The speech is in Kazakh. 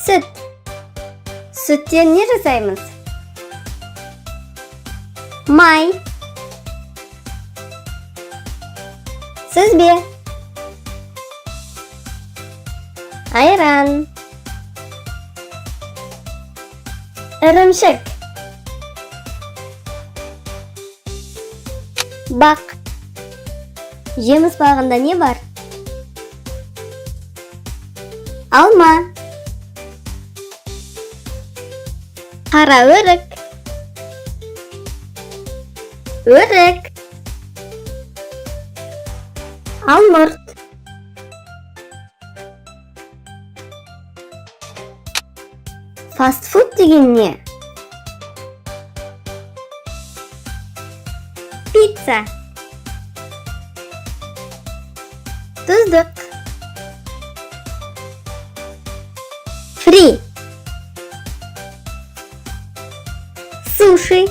Süt. Sütten ne жасаймыз? Май. Сүзбе. Айран. Ірімшік. Бақ. Жеміс бағында не бар? Алма. Қара өрік. Өрік. Алмұрт. Фастфуд деген не? Пицца. Тұздық. Фри. Суши.